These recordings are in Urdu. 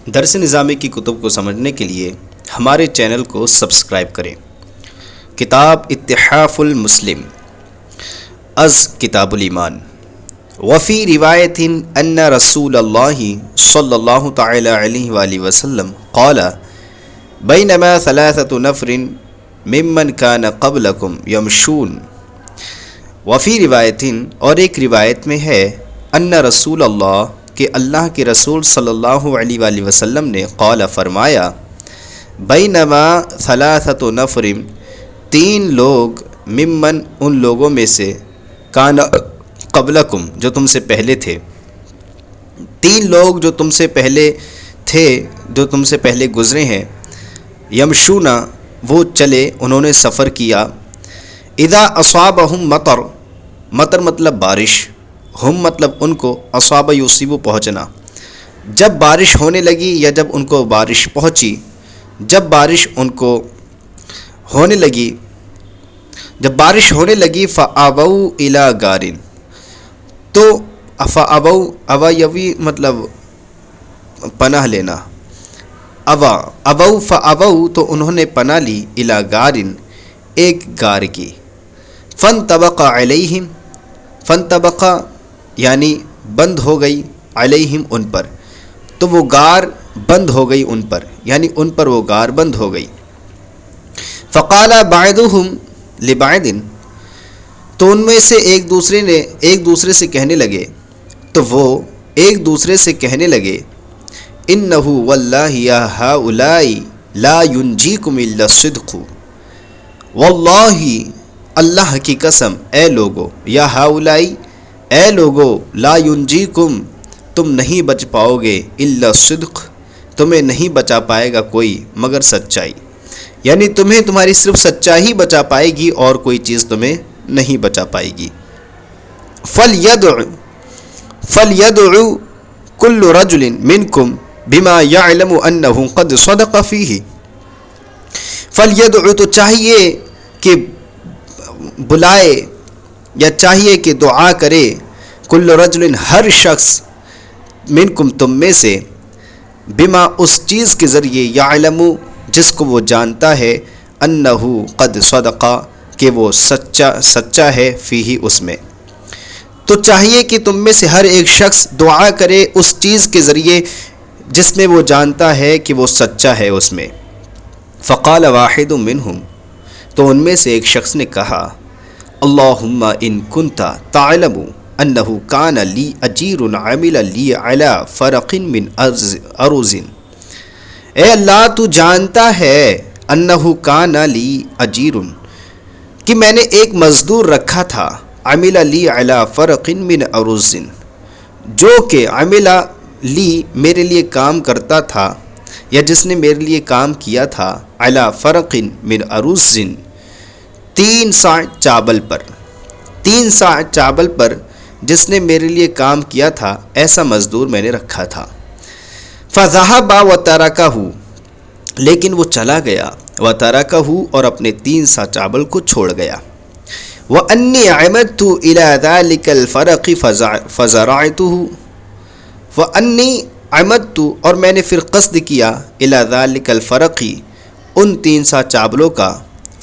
درس نظامی کی کتب کو سمجھنے کے لیے ہمارے چینل کو سبسکرائب کریں۔ کتاب اتحاف المسلم از کتاب الایمان۔ وفی روایت ان رسول اللہ صلی اللہ تعالی علیہ وآلہ وسلم قال بینما ثلاثة نفر ممن کان قبلکم یمشون۔ وفی روایت، اور ایک روایت میں ہے، ان رسول اللہ، کہ اللہ کے رسول صلی اللہ علیہ وآلہ وسلم نے قال فرمایا، بینما ثلاثة نفر، تین لوگ، ممن ان لوگوں میں سے، کان قبلکم جو تم سے پہلے تھے، تین لوگ جو تم سے پہلے تھے، جو تم سے پہلے گزرے ہیں، یمشونا وہ چلے، انہوں نے سفر کیا، اذا اصابہم مطر، مطر مطلب بارش، ہم مطلب ان کو، اصاب یصیب پہنچنا، جب بارش ہونے لگی یا جب ان کو بارش پہنچی، جب بارش ان کو ہونے لگی، جب بارش ہونے لگی، فآووا الی غار، تو فآووا، اوا یوی مطلب پناہ لینا، فآووا تو انہوں نے پناہ لی، الی غار ایک غار کی، فانطبق علیہم، فانطبق یعنی بند ہو گئی، علیہم ان پر، تو وہ غار بند ہو گئی ان پر، یعنی ان پر وہ غار بند ہو گئی۔ فقال بعضهم لبعض، تو ان میں سے ایک دوسرے سے کہنے لگے، تو وہ ایک دوسرے سے کہنے لگے، انہ واللہ یا ہؤلاء لا ینجیکم الا الصدق، واللہ اللہ کی قسم، اے لوگو، یا ہؤلاء اے لوگو، لا ینجیکم تم نہیں بچ پاؤ گے، الا الصدق تمہیں نہیں بچا پائے گا کوئی مگر سچائی، یعنی تمہیں تمہاری صرف سچائی بچا پائے گی اور کوئی چیز تمہیں نہیں بچا پائے گی۔ فَلْيَدْعُ كُلُّ رَجُلٍ مِّنْكُمْ بِمَا يَعْلَمُ أَنَّهُ قَدْ صَدَقَ فِيهِ، فَلْيَدْعُ تو چاہیے کہ بلائے یا چاہیے کہ دعا کرے، کل رجل ہر شخص، منکم تم میں سے، بما اس چیز کے ذریعے، یعلم جس کو وہ جانتا ہے، انہ قد صدق کہ وہ سچا ہے، فیہ اس میں، تو چاہیے کہ تم میں سے ہر ایک شخص دعا کرے اس چیز کے ذریعے جس میں وہ جانتا ہے کہ وہ سچا ہے اس میں۔ فقال واحد منہم، تو ان میں سے ایک شخص نے کہا، اللہم ان کنت تعلم انہ کان لی اجیر عمل لی علی فرق من ارض، اے اللہ تو جانتا ہے، انہ کان لی اجیر کہ میں نے ایک مزدور رکھا تھا، عمل لی علی فرق من ارض جو کہ عمل لی میرے لیے کام کرتا تھا، یا جس نے میرے لیے کام کیا تھا، علی فرق من ارض 3 سا چاول پر، 3 سا چاول پر جس نے میرے لیے کام کیا تھا، ایسا مزدور میں نے رکھا تھا۔ فَذَهَبَ وَتَرَكَهُ، لیکن وہ چلا گیا، وَتَرَكَهُ اور اپنے 3 سا چاول کو چھوڑ گیا۔ وَأَنِّي عَمَدْتُ إِلَى ذَلِكَ الْفَرَقِ فَزَرَعْتُهُ، وَأَنِّي عَمَدْتُ اور میں نے پھر قصد کیا، إِلَى ذَلِكَ الْفَرَقِ ان 3 سا چاولوں کا،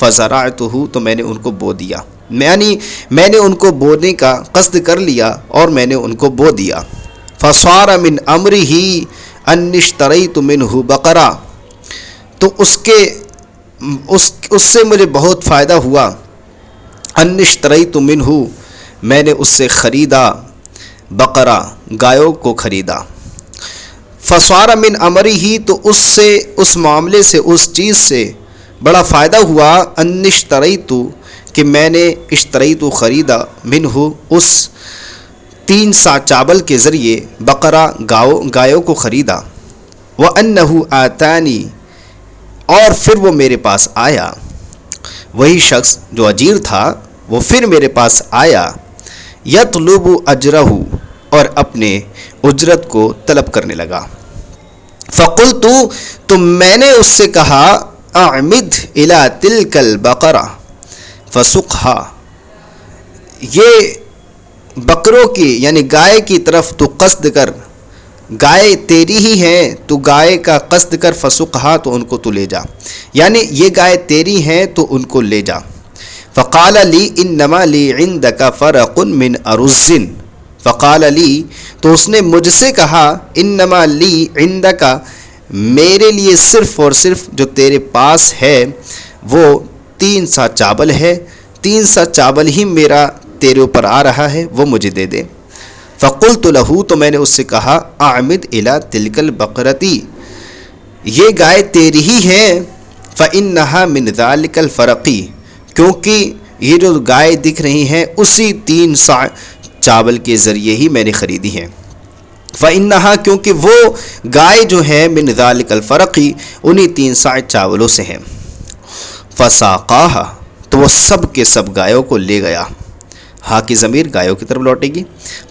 فَزَرَعْتُهُ تو میں نے ان کو بو دیا، یعنی میں نے ان کو بونے کا قصد کر لیا اور میں نے ان کو بو دیا۔ فَصَارَ مِنْ أَمْرِهِ أَنِّ اشْتَرَيْتُ مِنْهُ بَقَرَةً، تو اس سے مجھے بہت فائدہ ہوا، أَنِّ اشْتَرَيْتُ مِنْهُ میں نے اس سے خریدا، بقرہ گایوں کو خریدا۔ فَصَارَ مِنْ أَمْرِهِ تو اس معاملے سے، اس چیز سے بڑا فائدہ ہوا، أَنِّ اشْتَرَيْتُ کہ میں نے، اشتریت خریدا، منہ اس 3 سا چاول کے ذریعے، بقرہ گایوں کو خریدا، وَأَنَّهُ آتَانِي اور پھر وہ میرے پاس آیا، وہی شخص جو اجیر تھا وہ پھر میرے پاس آیا، يَطْلُبُ أَجْرَهُ اور اپنے اجرت کو طلب کرنے لگا۔ فَقُلْتُ تو میں نے اس سے کہا، أَعْمِدْ إِلَى تِلْكَ الْبَقَرَةِ فَسُقْهَا یہ بکروں کی یعنی گائے کی طرف تو قصد کر، گائے تیری ہی ہیں تو گائے کا قصد کر فسقھا تو ان کو تو لے جا، یعنی یہ گائے تیری ہیں تو ان کو لے جا۔ فقال لی انما لی عندک فرق من ارز، فقال لی تو اس نے مجھ سے کہا، انما لی عندک میرے لیے صرف اور صرف جو تیرے پاس ہے وہ 3 سا چاول ہے، 3 سا چاول ہی میرا تیرے اوپر آ رہا ہے، وہ مجھے دے دے۔ فقلت له تو میں نے اس سے کہا، اعمد الى تلک البقرتی، یہ گائے تیری ہی ہے، فانها من ذلک الفرقی، کیونکہ یہ جو گائے دکھ رہی ہیں اسی 3 سا چاول کے ذریعے ہی میں نے خریدی ہیں۔ فانها کیونکہ وہ گائے جو ہے من ذلک الفرقی انہی 3 سا چاولوں سے ہیں۔ فساقاها تو وہ سب کے سب گایوں کو لے گیا، ہاں کی ضمیر گایوں کی طرف لوٹے گی۔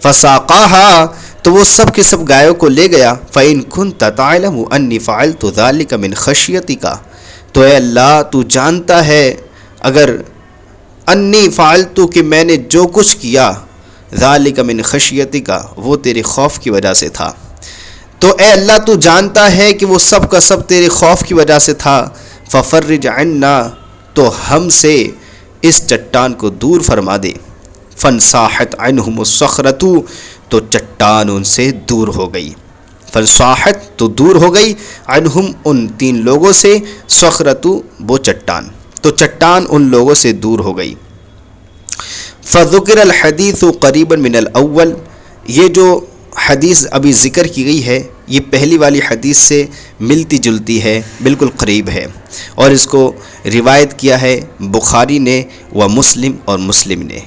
فساقاها تو وہ سب کے سب گایوں کو لے گیا۔ فإن كنت تعلم أني فعلت ذلك من خشيتك، تو اے اللہ تو جانتا ہے اگر انی فعلت کہ میں نے جو کچھ کیا، ذالک من خشیتک وہ تیرے خوف کی وجہ سے تھا، تو اے اللہ تو جانتا ہے کہ وہ سب کا سب تیرے خوف کی وجہ سے تھا، ففرج عنا تو ہم سے اس چٹان کو دور فرما دے۔ فانصاحت عنہم الصخرۃ تو چٹان ان سے دور ہو گئی، فانصاحت تو دور ہو گئی، عنہم ان 3 لوگوں سے، صخرۃ وہ چٹان، تو چٹان ان لوگوں سے دور ہو گئی۔ فذکر الحدیث قریبا من الاول، یہ جو حدیث ابھی ذکر کی گئی ہے یہ پہلی والی حدیث سے ملتی جلتی ہے، بالکل قریب ہے، اور اس کو روایت کیا ہے بخاری نے و مسلم اور مسلم نے،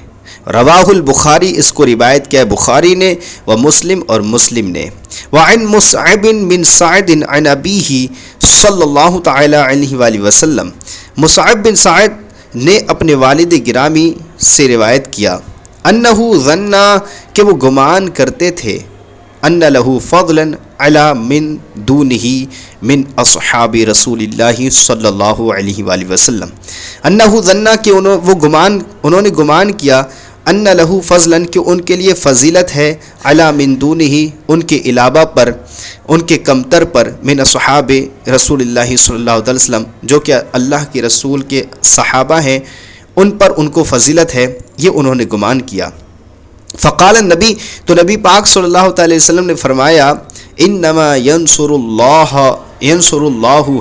رواہ البخاری اس کو روایت کیا ہے بخاری نے و مسلم اور مسلم نے۔ وعن مصعب بن سعد عن ابیہ صلی اللہ تعالی علیہ وآلہ وسلم، مصعب بن سعد نے اپنے والد گرامی سے روایت کیا، انہ ظن کہ وہ گمان کرتے تھے، ان لہ فضلا علی من دونہ من اصحاب رسول اللہ صلی اللہ علیہ وآلہ وسلم، انہ ظن کہ انہوں نے گمان کیا، ان لہ فضلا کہ ان کے لیے فضیلت ہے، علی من دونہ ان کے علاوہ پر، ان کے کمتر پر، من اصحاب رسول اللہ صلی اللہ علیہ وسلم جو کہ اللہ کے رسول کے صحابہ ہیں، ان پر ان کو فضیلت ہے، یہ انہوں نے گمان کیا۔ فقال النبی تو نبی پاک صلی اللہ علیہ وسلم نے فرمایا، انما ینصر اللہ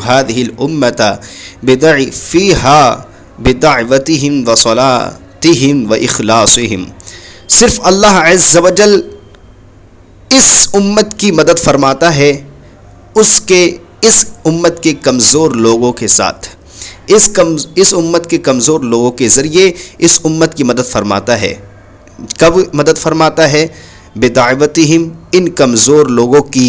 هذه الامة بضعفها بدعوتهم وصلاتهم واخلاصهم، صرف اللہ عز وجل اس امت کی مدد فرماتا ہے اس امت کے کمزور لوگوں کے ساتھ، اس امت کے کمزور لوگوں کے ذریعے اس امت کی مدد فرماتا ہے۔ کب مدد فرماتا ہے؟ بدعوتہم، ان کمزور لوگوں کی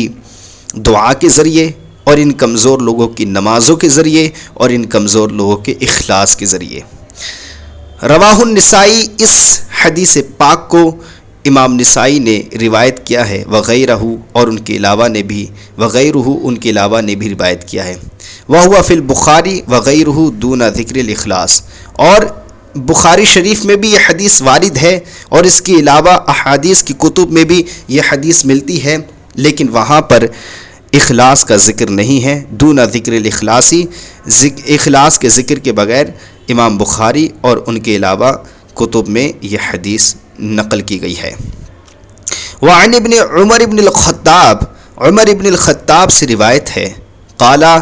دعا کے ذریعے، اور ان کمزور لوگوں کی نمازوں کے ذریعے، اور ان کمزور لوگوں کے اخلاص کے ذریعے۔ رواہ النسائی، اس حدیث پاک کو امام نسائی نے روایت کیا ہے، وغیرہ اور ان کے علاوہ نے بھی، وغیرہ ان کے علاوہ نے بھی روایت کیا ہے، وہو فی البخاری وغیرہ دون ذکر الاخلاص، اور بخاری شریف میں بھی یہ حدیث وارد ہے، اور اس کے علاوہ احادیث کی کتب میں بھی یہ حدیث ملتی ہے، لیکن وہاں پر اخلاص کا ذکر نہیں ہے، دون ذکر الاخلاصی، اخلاص کے ذکر کے بغیر امام بخاری اور ان کے علاوہ کتب میں یہ حدیث نقل کی گئی ہے۔ وعن ابن عمر بن الخطاب، عمر ابن الخطاب سے روایت ہے، قالا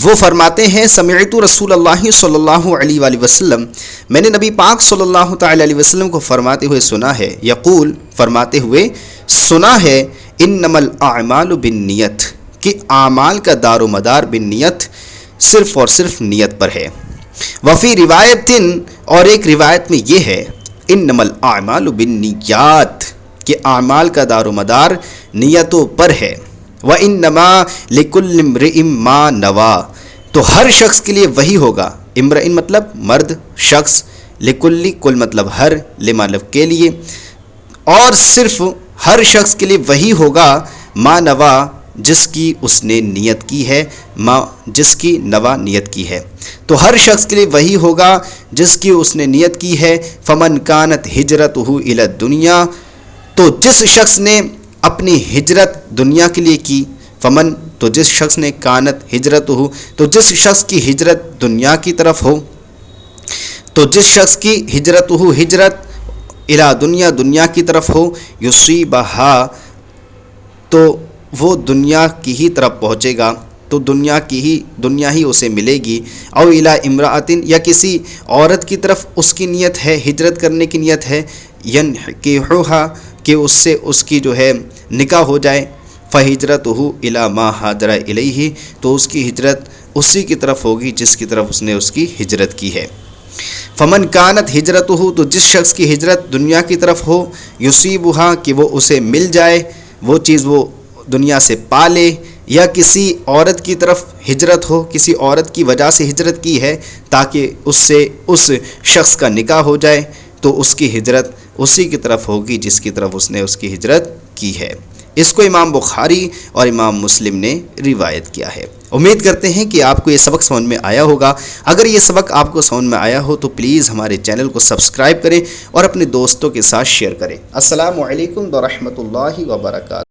وہ فرماتے ہیں، سمعت رسول اللہ صلی اللہ علیہ وآلہ وسلم، میں نے نبی پاک صلی اللہ تعالی علیہ وسلم کو فرماتے ہوئے سنا ہے، یقول فرماتے ہوئے سنا ہے، انما الاعمال بالنیت، کہ اعمال کا دار و مدار بالنیت، صرف اور صرف نیت پر ہے۔ وفی روایت، اور ایک روایت میں یہ ہے، انما الاعمال بالنیات، کہ اعمال کا دار و مدار نیتوں پر ہے۔ وَإِنَّمَا لِكُلِّ امْرِئٍ مَّا نَوَىٰ، تو ہر شخص کے لیے وہی ہوگا، امرئن مطلب مرد، شخص، لِكُلِّ کل مطلب ہر، مطلب کے لیے، اور صرف ہر شخص کے لیے وہی ہوگا، ما نوا جس کی اس نے نیت کی ہے، ما جس کی نوا نیت کی ہے، تو ہر شخص کے لیے وہی ہوگا جس کی اس نے نیت کی ہے۔ فمن کانت ہجرتہ الی الدنیا، تو جس شخص نے اپنی ہجرت دنیا کے لیے کی، فمن تو جس شخص نے کانت ہجرت ہو تو جس شخص کی ہجرت دنیا کی طرف ہو، تو جس شخص کی ہجرت ہو ہجرت الی دنیا دنیا کی طرف ہو، یصیبہا تو وہ دنیا کی ہی طرف پہنچے گا، تو دنیا ہی اسے ملے گی، او الی امرأۃ یا کسی عورت کی طرف اس کی نیت ہے، ہجرت کرنے کی نیت ہے، ینکحھا کہ اس سے اس کی جو ہے نکاح ہو جائے، فہجرتہ الی ما ہاجر الیہ تو اس کی ہجرت اسی کی طرف ہوگی جس کی طرف اس نے اس کی ہجرت کی ہے۔ فمن کانت ہجرتہ تو جس شخص کی ہجرت دنیا کی طرف ہو، یصیبہا کہ وہ اسے مل جائے، وہ چیز وہ دنیا سے پا لے، یا کسی عورت کی طرف ہجرت ہو، کسی عورت کی وجہ سے ہجرت کی ہے تاکہ اس سے اس شخص کا نکاح ہو جائے، تو اس کی ہجرت اسی کی طرف ہوگی جس کی طرف اس نے اس کی ہجرت کی ہے۔ اس کو امام بخاری اور امام مسلم نے روایت کیا ہے۔ امید کرتے ہیں کہ آپ کو یہ سبق سمجھ میں آیا ہوگا۔ اگر یہ سبق آپ کو سمجھ میں آیا ہو تو پلیز ہمارے چینل کو سبسکرائب کریں اور اپنے دوستوں کے ساتھ شیئر کریں۔ السلام علیکم ورحمۃ اللہ وبرکاتہ۔